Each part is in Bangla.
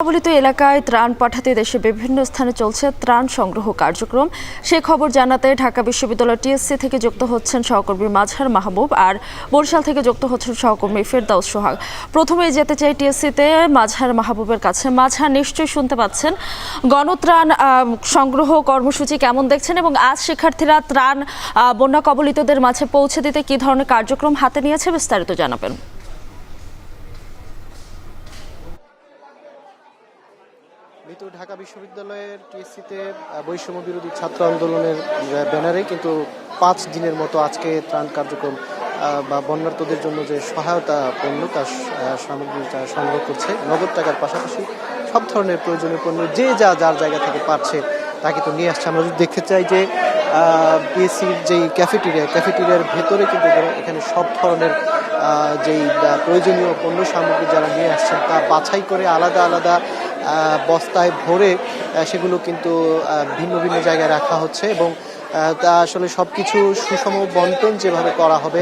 কবলিত এলাকায় ত্রাণ পাঠাতে দেশে বিভিন্ন স্থানে চলছে ত্রাণ সংগ্রহ কার্যক্রম। সে খবর জানাতে ঢাকা বিশ্ববিদ্যালয় টিএসসি থেকে যুক্ত হচ্ছেন সহকর্মী মাজহার মাহবুব, আর বরিশাল থেকে যুক্ত হচ্ছেন সহকর্মী ফেরদাউস সোহাগ। প্রথমেই যেতে চাই টিএসসিতে মাজহার মাহবুবের কাছে। মাজহার, নিশ্চয়ই শুনতে পাচ্ছেন, গণত্রাণ সংগ্রহ কর্মসূচি কেমন দেখছেন এবং আজ শিক্ষার্থীরা ত্রাণ বন্যা কবলিতদের মাঝে পৌঁছে দিতে কি ধরনের কার্যক্রম হাতে নিয়েছে, বিস্তারিত জানাবেন। ঢাকা বিশ্ববিদ্যালয়ের টিএসসিতে বৈষম্য বিরোধী ছাত্র আন্দোলনের ব্যানারে কিন্তু 5 দিনের মতো আজকে ত্রাণ কার্যক্রম বা বন্যার্তদের জন্য যে সহায়তা পণ্য তার সামগ্রী সংগ্রহ করছে। নগদ টাকার পাশাপাশি সব ধরনের প্রয়োজনীয় পণ্য যে যার জায়গা থেকে পারছে তা কিন্তু নিয়ে আসছে। আমরা যদি দেখতে চাই যে টিএসসির যেই ক্যাফেটেরিয়ার ভেতরে কিন্তু এখানে সব ধরনের যেই প্রয়োজনীয় পণ্য সামগ্রী যারা নিয়ে আসছেন তা বাছাই করে আলাদা আলাদা বস্তায় ভরে সেগুলো কিন্তু ভিন্ন ভিন্ন জায়গায় রাখা হচ্ছে এবং তা আসলে সব কিছু সুষম বন্টন যেভাবে করা হবে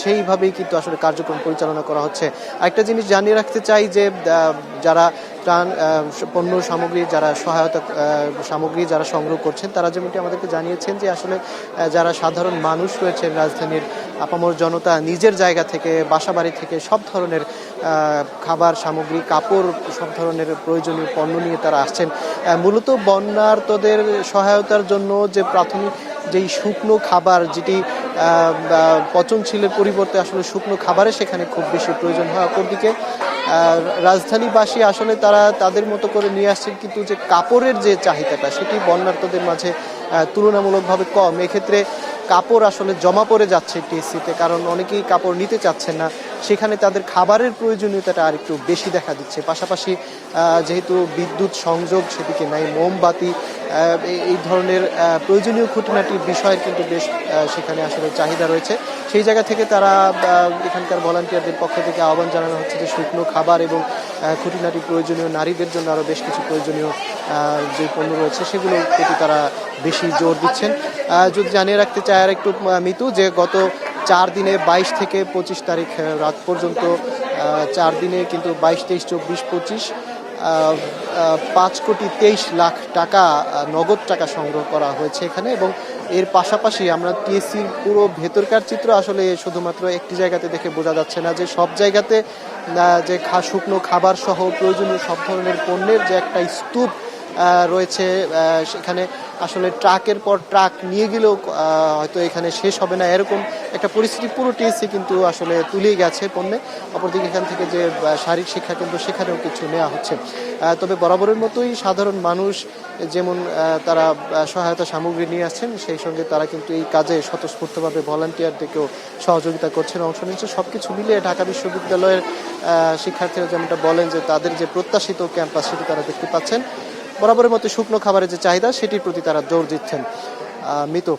সেইভাবেই কিন্তু আসলে কার্যক্রম পরিচালনা করা হচ্ছে। আরেকটা জিনিস জানিয়ে রাখতে চাই যে যারা ত্রাণ পণ্য সামগ্রী যারা সহায়তা সামগ্রী যারা সংগ্রহ করছেন তারা যেমনটি আমাদেরকে জানিয়েছেন যে আসলে যারা সাধারণ মানুষ রয়েছেন রাজধানীর আপামর জনতা নিজের জায়গা থেকে বাসাবাড়ি থেকে সব ধরনের খাবার সামগ্রী কাপড় সব ধরনের প্রয়োজনীয় পণ্য নিয়ে তারা আসছেন। মূলত বন্যার্তদের সহায়তার জন্য যে প্রাথমিক যেই শুকনো খাবার যেটি পচনশীলের পরিবর্তে আসলে শুকনো খাবারে সেখানে খুব বেশি প্রয়োজন হয়। অপরদিকে রাজধানীবাসী আসলে তারা তাদের মতো করে নিয়ে আসছেন, কিন্তু যে কাপড়ের যে চাহিদাটা সেটি বন্যার্তদের মাঝে তুলনামূলকভাবে কম। এক্ষেত্রে কাপড় আসলে জমা পড়ে যাচ্ছে টিএসসিতে, কারণ অনেকেই কাপড় নিতে চাচ্ছেন না। সেখানে তাদের খাবারের প্রয়োজনীয়তাটা আর একটু বেশি দেখা দিচ্ছে। পাশাপাশি যেহেতু বিদ্যুৎ সংযোগ সেদিকে নাই, মোমবাতি এই ধরনের প্রয়োজনীয় খুঁটিনাটির বিষয়ের কিন্তু বেশ সেখানে আসলে চাহিদা রয়েছে। সেই জায়গা থেকে তারা এখানকার ভলান্টিয়ারদের পক্ষ থেকে আহ্বান জানানো হচ্ছে যে শুকনো খাবার এবং খুঁটিনাটি প্রয়োজনীয় নারীদের জন্য আরও বেশ কিছু প্রয়োজনীয় যে পণ্য রয়েছে সেগুলোর প্রতি তারা বেশি জোর দিচ্ছেন। যদি জানিয়ে রাখতে চাই আর একটু মিতু, যে গত 4 দিনে 22 থেকে 25 তারিখ রাত পর্যন্ত 4 দিনে কিন্তু 22, 23, 24, 25 5,23,00,000 টাকা নগদ টাকা সংগ্রহ করা হয়েছে এখানে। এবং এর পাশাপাশি আমরা টিএসসির পুরো ভেতরকার চিত্র আসলে শুধুমাত্র একটি জায়গাতে দেখে বোঝা যাচ্ছে না, যে সব জায়গাতে যে শুকনো খাবার সহ প্রয়োজনীয় সব ধরনের পণ্যের যে একটা স্তূপ রয়েছে। সেখানে আসলে ট্রাকের পর ট্রাক নিয়ে গেলেও হয়তো এখানে শেষ হবে না, এরকম একটা পরিস্থিতি পুরো টিএসসি কিন্তু আসলে তুলেই গেছে পণ্যে। অপরদিকে এখান থেকে যে শারীরিক শিক্ষা কেন্দ্র সেখানেও কিছু নেওয়া হচ্ছে। তবে বরাবরের মতোই সাধারণ মানুষ যেমন তারা সহায়তা সামগ্রী নিয়ে আসছেন, সেই সঙ্গে তারা কিন্তু এই কাজে স্বতঃস্ফূর্তভাবে ভলান্টিয়ারদেরকেও সহযোগিতা করছেন, অংশ নিচ্ছে। সব কিছু মিলিয়ে ঢাকা বিশ্ববিদ্যালয়ের শিক্ষার্থীরা যেমনটা বলেন যে তাদের যে প্রত্যাশিত ক্যাম্পাস সেটি তারা দেখতে পাচ্ছেন। বরাবরের মতো শুকনো খাবারের যে চাহিদা সেটির প্রতি তারা জোর দিচ্ছেন। মিতু,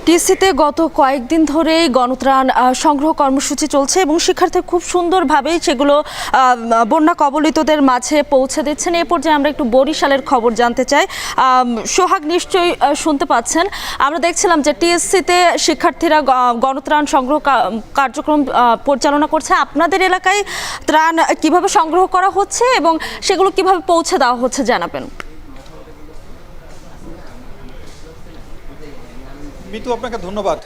টিএসসিতে গত কয়েকদিন ধরেই গণত্রাণ সংগ্রহ কর্মসূচি চলছে এবং শিক্ষার্থী খুব সুন্দরভাবেই সেগুলো বন্যা কবলিতদের মাঝে পৌঁছে দিচ্ছেন। এ পর্যায়ে আমরা একটু বরিশালের খবর জানতে চাই। সোহাগ, নিশ্চয়ই শুনতে পাচ্ছেন, আমরা দেখছিলাম যে টিএসসিতে শিক্ষার্থীরা গণত্রাণ সংগ্রহ কার্যক্রম পরিচালনা করছে। আপনাদের এলাকায় ত্রাণ কিভাবে সংগ্রহ করা হচ্ছে এবং সেগুলো কিভাবে পৌঁছে দেওয়া হচ্ছে জানাবেন। মিতু, আপনাকে ধন্যবাদ।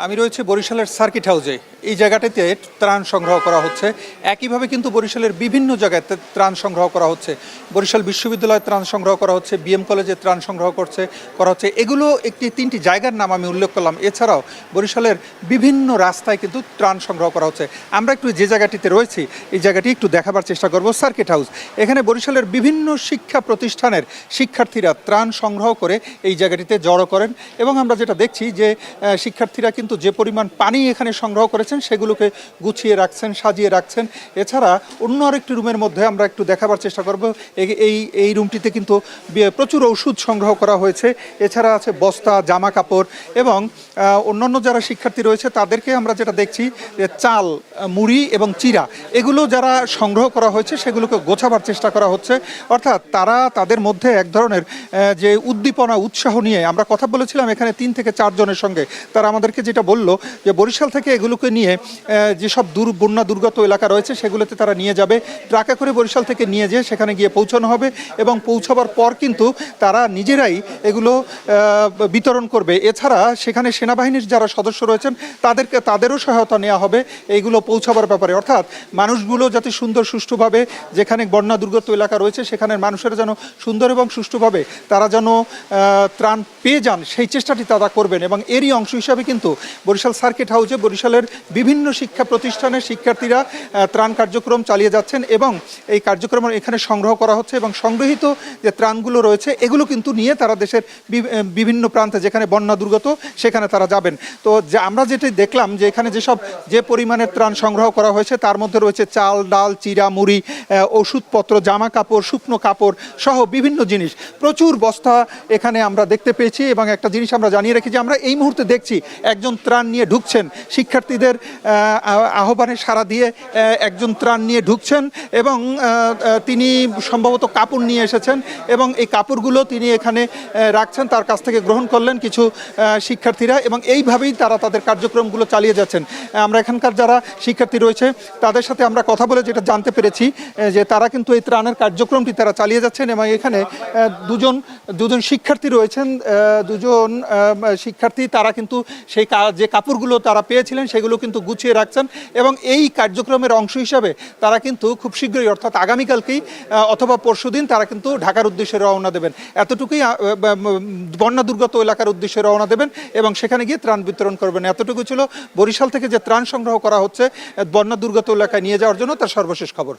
আমি রয়েছে বরিশালের সার্কিট হাউসে। এই জায়গাটিতে ত্রাণ সংগ্রহ করা হচ্ছে। একইভাবে কিন্তু বরিশালের বিভিন্ন জায়গায় ত্রাণ সংগ্রহ করা হচ্ছে। বরিশাল বিশ্ববিদ্যালয়ে ত্রাণ সংগ্রহ করা হচ্ছে, বিএম কলেজে ত্রাণ সংগ্রহ করা হচ্ছে। এগুলো 3টি জায়গার নাম আমি উল্লেখ করলাম। এছাড়াও বরিশালের বিভিন্ন রাস্তায় কিন্তু ত্রাণ সংগ্রহ করা হচ্ছে। আমরা একটু যে জায়গাটিতে রয়েছি এই জায়গাটি একটু দেখাবার চেষ্টা করব। সার্কিট হাউস, এখানে বরিশালের বিভিন্ন শিক্ষা প্রতিষ্ঠানের শিক্ষার্থীরা ত্রাণ সংগ্রহ করে এই জায়গাটিতে জড়ো করেন এবং আমরা যেটা দেখছি যে শিক্ষার্থীরা কিন্তু যে পরিমাণ পানি এখানে সংগ্রহ করেছেন সেগুলোকে গুছিয়ে রাখছেন, সাজিয়ে রাখছেন। এছাড়া অন্য আরেকটি রুমের মধ্যে আমরা একটু দেখাবার চেষ্টা করব। এই রুমটিতে কিন্তু প্রচুর ওষুধ সংগ্রহ করা হয়েছে। এছাড়া আছে বস্তা, জামা কাপড় এবং অন্যান্য যারা শিক্ষার্থী রয়েছে তাদেরকে আমরা যেটা দেখছি যে চাল, মুড়ি এবং চিরা এগুলো যারা সংগ্রহ করা হয়েছে সেগুলোকে গোছাবার চেষ্টা করা হচ্ছে। অর্থাৎ তারা তাদের মধ্যে এক ধরনের যে উদ্দীপনা, উৎসাহ নিয়ে আমরা কথা বলেছিলাম, এখানে 3 থেকে 4 জনের সঙ্গে, তারা আমাদেরকে যেটা বলল যে বরিশাল থেকে এগুলোকে নিয়ে যেসব বন্যা দুর্গত এলাকা রয়েছে সেগুলোতে তারা নিয়ে যাবে, ট্রাকে করে বরিশাল থেকে নিয়ে যেয়ে সেখানে গিয়ে পৌঁছানো হবে এবং পৌঁছাবার পর কিন্তু তারা নিজেরাই এগুলো বিতরণ করবে। এছাড়া সেখানে সেনাবাহিনীর যারা সদস্য রয়েছেন তাদেরও সহায়তা নেওয়া হবে এইগুলো পৌঁছাবার ব্যাপারে, অর্থাৎ মানুষগুলো যাতে সুন্দর সুষ্ঠুভাবে, যেখানে বন্যা দুর্গত এলাকা রয়েছে সেখানের মানুষেরা যেন সুন্দর এবং সুষ্ঠুভাবে তারা যেন ত্রাণ পেয়ে যান সেই চেষ্টাটি তারা করবেন। এবং এরই অংশ হিসাবে কিন্তু বরিশাল সার্কিট হাউসে বরিশালের বিভিন্ন শিক্ষা প্রতিষ্ঠানের শিক্ষার্থীরা ত্রাণ কার্যক্রম চালিয়ে যাচ্ছেন এবং এই কার্যক্রম এখানে সংগ্রহ করা হচ্ছে এবং সংগৃহীত যে ত্রাণগুলো রয়েছে এগুলো কিন্তু নিয়ে তারা দেশের বিভিন্ন প্রান্তে যেখানে বন্যা দুর্গত সেখানে তারা যাবেন। তো আমরা যেটি দেখলাম যে এখানে যে পরিমাণের ত্রাণ সংগ্রহ করা হয়েছে তার মধ্যে রয়েছে চাল, ডাল, চিরা, মুড়ি, ওষুধপত্র, জামা কাপড়, শুকনো কাপড় সহ বিভিন্ন জিনিস, প্রচুর বস্তা এখানে আমরা দেখতে পেয়েছি। এবং একটা জিনিস আমরা জানিয়ে রাখি যে আমরা এই মুহূর্তে দেখছি একজন ত্রাণ নিয়ে ঢুকছেন, শিক্ষার্থীদের আহ্বানে সাড়া দিয়ে একজন ত্রাণ নিয়ে ঢুকছেন এবং তিনি সম্ভবত কাপড় নিয়ে এসেছেন এবং এই কাপড়গুলো তিনি এখানে রাখছেন, তার কাছ থেকে গ্রহণ করলেন কিছু শিক্ষার্থীরা এবং এইভাবেই তারা তাদের কার্যক্রমগুলো চালিয়ে যাচ্ছেন। আমরা এখানকার যারা শিক্ষার্থী রয়েছে তাদের সাথে আমরা কথা বলে যেটা জানতে পেরেছি যে তারা কিন্তু এই ত্রাণের কার্যক্রমটি তারা চালিয়ে যাচ্ছেন এবং এখানে দুজন শিক্ষার্থী রয়েছেন, দুজন শিক্ষার্থী তারা কিন্তু সেই যে কাপড়গুলো তারা পেয়েছিলেন সেগুলো কিন্তু গুছিয়ে রাখছেন এবং এই কার্যক্রমের অংশ হিসাবে তারা কিন্তু খুব শীঘ্রই অর্থাৎ আগামীকালকেই অথবা পরশুদিন তারা কিন্তু ঢাকার উদ্দেশ্যে রওনা দেবেন, এতটুকুই বন্যা দুর্গত এলাকার উদ্দেশ্যে রওনা দেবেন এবং সেখানে গিয়ে ত্রাণ বিতরণ করবেন। এতটুকু ছিল বরিশাল থেকে যে ত্রাণ সংগ্রহ করা হচ্ছে বন্যা দুর্গত এলাকায় নিয়ে যাওয়ার জন্য তার সর্বশেষ খবর।